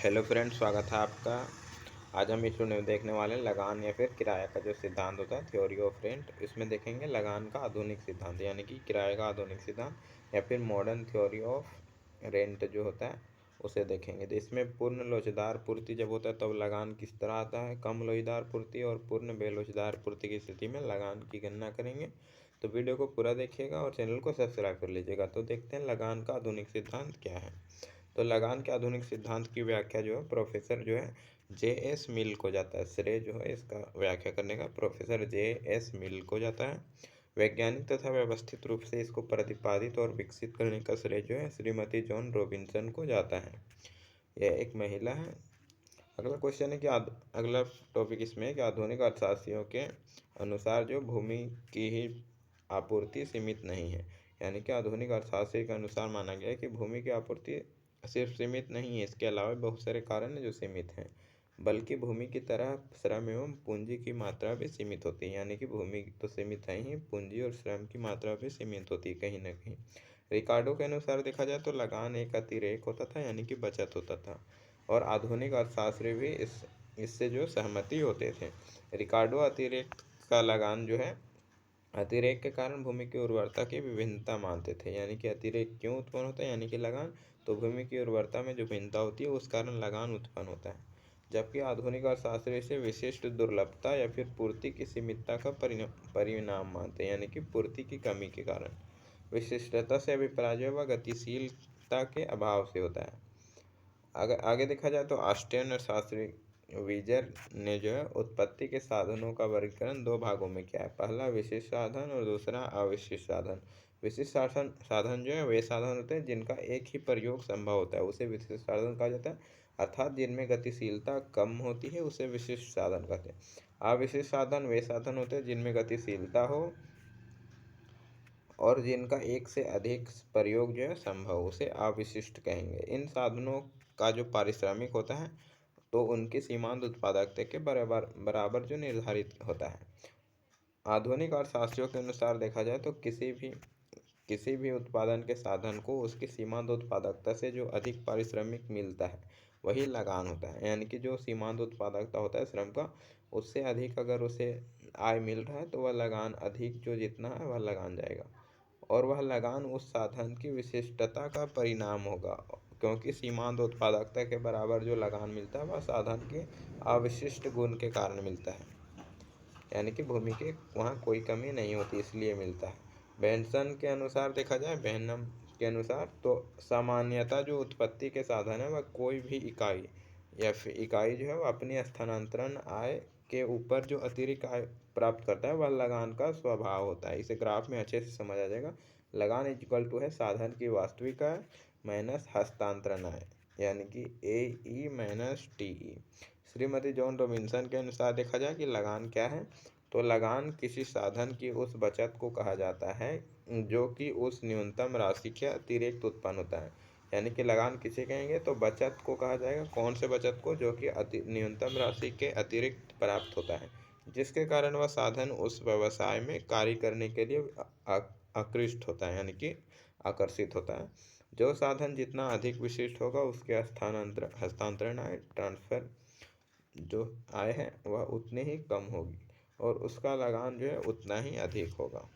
Hello friend, स्वागत है आपका। आज हम इस वीडियो में देखने वाले हैं लगान या फिर किराए का जो सिद्धांत होता है, थ्योरी ऑफ रेंट। इसमें देखेंगे लगान का आधुनिक सिद्धांत यानी कि किराए का आधुनिक सिद्धांत या फिर मॉडर्न थ्योरी ऑफ रेंट जो होता है उसे देखेंगे। तो इसमें पूर्ण लोचदार पूर्ति जब होता है तब लगान किस तरह आता है, कम लोचदार पूर्ति और पूर्ण बेलोचदार पूर्ति की स्थिति में लगान की गणना करेंगे। तो वीडियो को पूरा देखिएगा और चैनल को सब्सक्राइब कर लीजिएगा। तो देखते हैं लगान का आधुनिक सिद्धांत क्या है। तो लगान के आधुनिक सिद्धांत की व्याख्या जो है प्रोफेसर जो है J.S. मिल को जाता है। श्रेय जो है इसका व्याख्या करने का प्रोफेसर J.S. मिल को जाता है। वैज्ञानिक तथा व्यवस्थित रूप से इसको प्रतिपादित और विकसित करने का श्रेय जो है श्रीमती जॉन रॉबिन्सन को जाता है। यह एक महिला है। अगला क्वेश्चन है कि अगला टॉपिक इसमें है कि आधुनिक अर्थशास्त्रियों के अनुसार जो भूमि की ही आपूर्ति सीमित नहीं है। यानी कि आधुनिक अर्थशास्त्री के अनुसार माना गया है कि भूमि की आपूर्ति सिर्फ सीमित नहीं है, इसके अलावा बहुत सारे कारण हैं जो सीमित हैं। बल्कि भूमि की तरह श्रम एवं पूंजी की मात्रा भी सीमित होती है। यानी कि भूमि तो सीमित है ही, पूंजी और श्रम की मात्रा भी सीमित होती है कहीं ना कहीं। रिकार्डो के अनुसार देखा जाए तो लगान एक अतिरेक होता था, यानी कि बचत होता था। और आधुनिक अर्थशास्त्री भी इससे जो सहमति होते थे। रिकार्डो अतिरेक का लगान जो है अतिरेक के कारण भूमि की उर्वरता की विभिन्नता मानते थे। यानी कि अतिरेक क्यों उत्पन्न होता है, यानी कि लगान, तो भूमि की उर्वरता में जो भिन्नता होती है उस कारण लगान उत्पन्न होता है। जबकि आधुनिक अर्थशास्त्री इसे विशिष्ट दुर्लभता या फिर पूर्ति की सीमितता का परिणाम मानते हैं। यानी कि पूर्ति की कमी के कारण। विशिष्टता से अभिप्राय जो है वह गतिशीलता के अभाव से होता है। अगर आगे देखा जाए तो ऑस्ट्रियन अर्थशास्त्री वीजर ने जो है उत्पत्ति के साधनों का वर्गीकरण दो भागों में किया है। पहला विशिष्ट साधन और दूसरा अविशिष्ट साधन। विशिष्ट साधन साधन जो है वे साधन होते हैं जिनका एक ही प्रयोग संभव होता है, उसे विशिष्ट साधन कहा जाता है। अर्थात जिनमें गतिशीलता कम होती है उसे विशिष्ट साधन कहते हैं। अविशिष्ट साधन वे साधन होते हैं जिनमें गतिशीलता हो और जिनका एक से अधिक प्रयोग जो है संभव, उसे अविशिष्ट कहेंगे। इन साधनों का जो पारिश्रमिक होता है तो उनकी सीमांत उत्पादकता के बराबर बराबर जो निर्धारित होता है। आधुनिक अर्थशास्त्रियों के अनुसार देखा जाए तो किसी भी उत्पादन के साधन को उसकी सीमांत उत्पादकता से जो अधिक पारिश्रमिक मिलता है वही लगान होता है। यानी कि जो सीमांत उत्पादकता होता है श्रम का, उससे अधिक अगर उसे आय मिल रहा है तो वह लगान अधिक जो जितना है वह लगान जाएगा। और वह लगान उस साधन की विशिष्टता का परिणाम होगा, क्योंकि सीमांत उत्पादकता के बराबर जो लगान मिलता है वह साधन के अविशिष्ट गुण के कारण मिलता है। यानी कि भूमि के वहाँ कोई कमी नहीं होती इसलिए मिलता है। बेंसन के अनुसार देखा जाए, बेहनम के अनुसार तो सामान्यतः जो उत्पत्ति के साधन है वह कोई भी इकाई या फिर इकाई जो है वह अपनी स्थानांतरण आय के ऊपर जो अतिरिक्त आय प्राप्त करता है वह लगान का स्वभाव होता है। इसे ग्राफ में अच्छे से समझ आ जाएगा। लगान इक्वल टू है साधन की वास्तविक आय माइनस हस्तांतरण आय, यानी कि A minus T. Shrimati John Robinson के अनुसार देखा जाए कि लगान क्या है, तो लगान किसी साधन की उस बचत को कहा जाता है जो कि उस न्यूनतम राशि के अतिरिक्त उत्पन्न होता है। यानी कि लगान किसे कहेंगे, तो बचत को कहा जाएगा। कौन से बचत को, जो कि न्यूनतम राशि के अतिरिक्त प्राप्त होता है, जिसके कारण वह साधन उस व्यवसाय में कार्य करने के लिए आकृष्ट होता है, यानी कि आकर्षित होता है। जो साधन जितना अधिक विशिष्ट होगा उसके हस्तांतरण आय ट्रांसफर जो आय है वह उतनी ही कम होगी और उसका लगान जो है उतना ही अधिक होगा।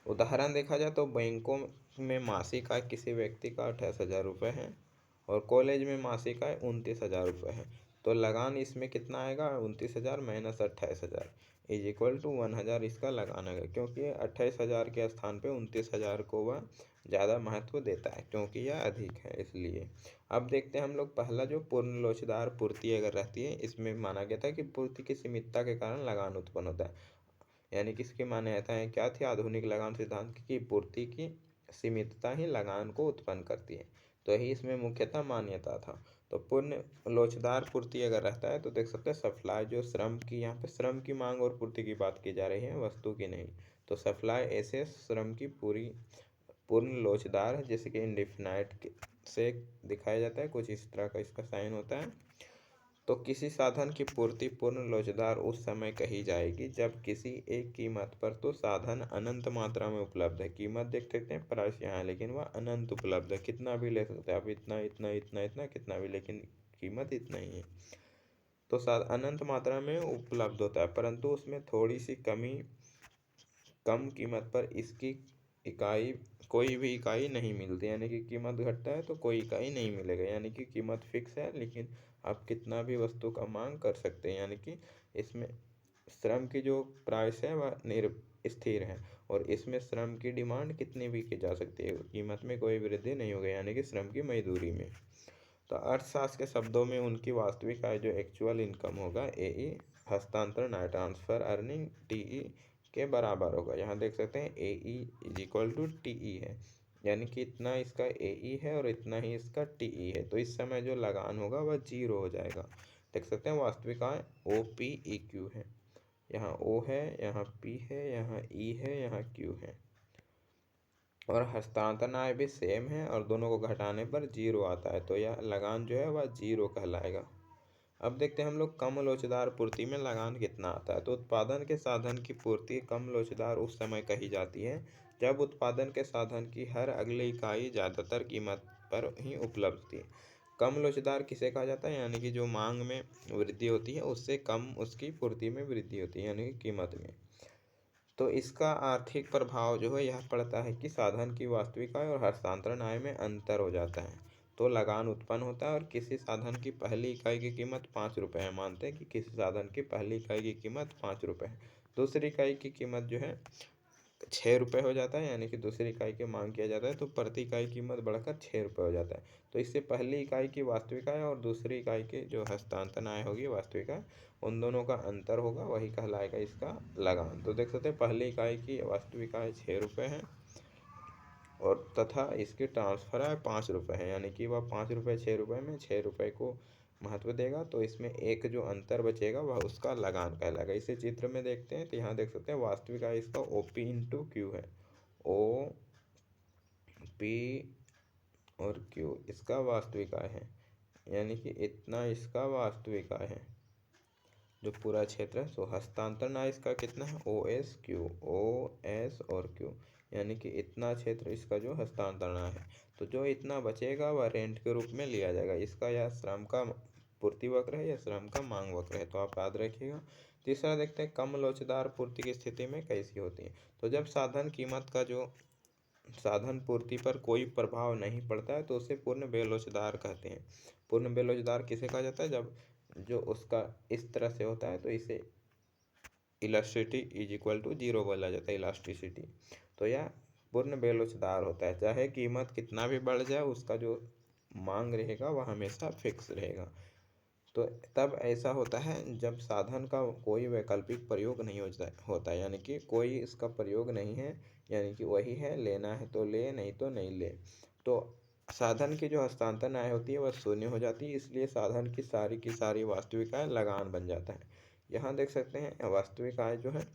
उदाहरण देखा जाए तो बैंकों में मासिक आय किसी व्यक्ति का 28,000 रुपये है और कॉलेज में मासिक आय 29,000 रुपये है। तो लगान इसमें कितना आएगा, 29,000 माइनस 28,000 इज इक्वल टू 1,000 इसका लगान आएगा, क्योंकि 28,000 के स्थान पे 29,000 को वह ज़्यादा महत्व देता है क्योंकि यह अधिक है इसलिए। अब देखते हैं हम लोग पहला जो पूर्ण लोचदार पूर्ति अगर रहती है, इसमें माना गया था कि पूर्ति की सीमितता के कारण लगान उत्पन्न होता है। यानी कि इसकी मान्यताएं क्या थी आधुनिक लगान सिद्धांत की, पूर्ति की सीमितता ही लगान को उत्पन्न करती है। तो यही इसमें मुख्यतः मान्यता था। तो पूर्ण लोचदार पूर्ति अगर रहता है तो देख सकते हैं सप्लाई जो श्रम की, यहाँ पे श्रम की मांग और पूर्ति की बात की जा रही है, वस्तु की नहीं। तो सप्लाई ऐसे श्रम की पूर्ण लोचदार है, जैसे कि इंडिफिनाइट से दिखाया जाता है, कुछ इस तरह का इसका साइन होता है। तो किसी साधन की पूर्ति पूर्ण लोचदार उस समय कही जाएगी जब किसी एक कीमत पर तो साधन अनंत मात्रा में उपलब्ध है। कीमत देख सकते हैं, प्राइस यहाँ है, लेकिन वह अनंत उपलब्ध है, कितना भी ले सकते हैं आप, इतना इतना इतना इतना कितना भी, लेकिन कीमत इतना ही है। तो अनंत मात्रा में उपलब्ध होता है, परंतु उसमें थोड़ी सी कम कीमत पर इसकी इकाई कोई भी इकाई नहीं मिलती, यानी कि कीमत घटता है तो कोई इकाई नहीं मिलेगा, यानी कि कीमत फिक्स है, लेकिन आप कितना भी वस्तु का मांग कर सकते हैं। यानी कि इसमें श्रम की जो प्राइस है वह स्थिर है, और इसमें श्रम की डिमांड कितनी भी की जा सकती है, कीमत में कोई वृद्धि नहीं होगी, यानी कि श्रम की मजदूरी में। तो अर्थशास्त्र के शब्दों में उनकी वास्तविक आय जो एक्चुअल इनकम होगा एई हस्तांतरण आय ट्रांसफर अर्निंग टीई के बराबर होगा। यहाँ देख सकते हैं एई इज इक्वल टू टीई है, यानी कि इतना इसका एई है और इतना ही इसका टीई है। तो इस समय जो लगान होगा वह 0 हो जाएगा। देख सकते हैं वास्तविक आय ओ पी ई क्यू है, यहाँ ओ है, यहाँ पी है, यहाँ ई है, यहाँ क्यू है, और हस्तांतरण आय भी सेम है, और दोनों को घटाने पर 0 आता है। तो यह लगान जो है वह 0 कहलाएगा। अब देखते हैं हम लोग कम लोचदार पूर्ति में लगान कितना आता है। तो उत्पादन के साधन की पूर्ति कम लोचदार उस समय कही जाती है जब उत्पादन के साधन की हर अगली इकाई ज़्यादातर कीमत पर ही उपलब्ध थी। कम लोचदार किसे कहा जाता है, यानी कि जो मांग में वृद्धि होती है उससे कम उसकी पूर्ति में वृद्धि होती है, यानी कि कीमत में। तो इसका आर्थिक प्रभाव जो है यह पड़ता है कि साधन की वास्तविक आय और हस्तांतरण आय में अंतर हो जाता है, तो लगान उत्पन्न होता है। और किसी साधन की पहली इकाई की कीमत 5 रुपये है, मानते हैं कि किसी साधन की पहली इकाई की कीमत 5 रुपये है, दूसरी इकाई की कीमत जो है 6 रुपये हो जाता है, यानी कि दूसरी इकाई की मांग किया जाता है, तो प्रति इकाई कीमत बढ़कर 6 रुपये हो जाता है। तो इससे पहली इकाई की वास्तविक आय और दूसरी इकाई की जो हस्तांतरण आय होगी वास्तविक आय, उन दोनों का अंतर होगा, वही कहलाएगा इसका लगान। तो देख सकते हैं पहली इकाई की वास्तविक आय 6 रुपये है, और तथा इसकी ट्रांसफर आय 5 रुपये है, यानी कि वह 5 रुपये 6 रुपये में 6 रुपये को महत्व देगा, तो इसमें एक जो अंतर बचेगा वह उसका लगान कहलाएगा। इसे चित्र में देखते हैं तो यहाँ देख सकते हैं वास्तविक आय इसका ओ पी इंटू क्यू है, ओ पी और क्यू इसका वास्तविक आय है, यानी कि इतना इसका वास्तविक आय है जो पूरा क्षेत्र है। तो हस्तांतरण आय इसका कितना है, O S Q, O S और क्यू, यानी कि इतना क्षेत्र इसका जो हस्तांतरण आय है। तो जो इतना बचेगा वह रेंट के रूप में लिया जाएगा। इसका यह श्रम का पूर्ति वक्र है या श्रम का मांग वक्र है, तो आप याद रखिएगा। तीसरा देखते हैं कम लोचदार पूर्ति की स्थिति में कैसी होती है। तो जब साधन कीमत का जो साधन पूर्ति पर कोई प्रभाव नहीं पड़ता है तो उसे पूर्ण बेलोचदार कहते हैं। पूर्ण बेलोचदार किसे कहा जाता है, जब जो उसका इस तरह से होता है तो इसे इलास्टिसिटी इज इक्वल टू 0 बोला जाता है, इलास्टिसिटी। तो यह पूर्ण बेलोचदार होता है, चाहे कीमत कितना भी बढ़ जाए उसका जो मांग रहेगा वह हमेशा फिक्स रहेगा। तो तब ऐसा होता है जब साधन का कोई वैकल्पिक प्रयोग नहीं होता, यानी कि कोई इसका प्रयोग नहीं है, यानी कि वही है, लेना है तो ले, नहीं तो नहीं ले। तो साधन की जो हस्तांतरण आय होती है वह शून्य हो जाती है, इसलिए साधन की सारी वास्तविक आय लगान बन जाता है। यहाँ देख सकते हैं वास्तविक आय जो है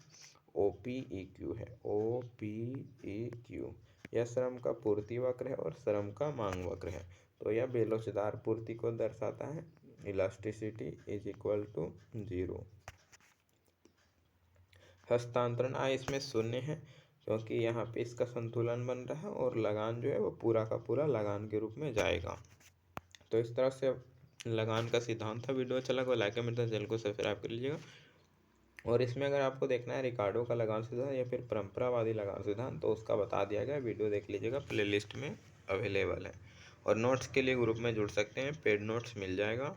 ओ पी ई क्यू है, ओ पी ई क्यू, यह श्रम का पूर्ति वक्र है और श्रम का मांग वक्र है। तो यह बेलोचदार पूर्ति को दर्शाता है, इलास्टिसिटी इज इक्वल टू 0। हस्तांतरण आय इसमें शून्य है क्योंकि यहाँ पे इसका संतुलन बन रहा है, और लगान जो है वो पूरा का पूरा लगान के रूप में जाएगा। तो इस तरह से लगान का सिद्धांत था। वीडियो अच्छा लगा लाइक कमेंट चैनल को सब्सक्राइब कर लीजिएगा। और इसमें अगर आपको देखना है रिकार्डो का लगान सिद्धांत या फिर परंपरावादी लगान सिद्धांत तो उसका बता दिया गया, वीडियो देख लीजिएगा, प्लेलिस्ट में अवेलेबल है। और नोट्स के लिए ग्रुप में जुड़ सकते हैं, पेड नोट्स मिल जाएगा।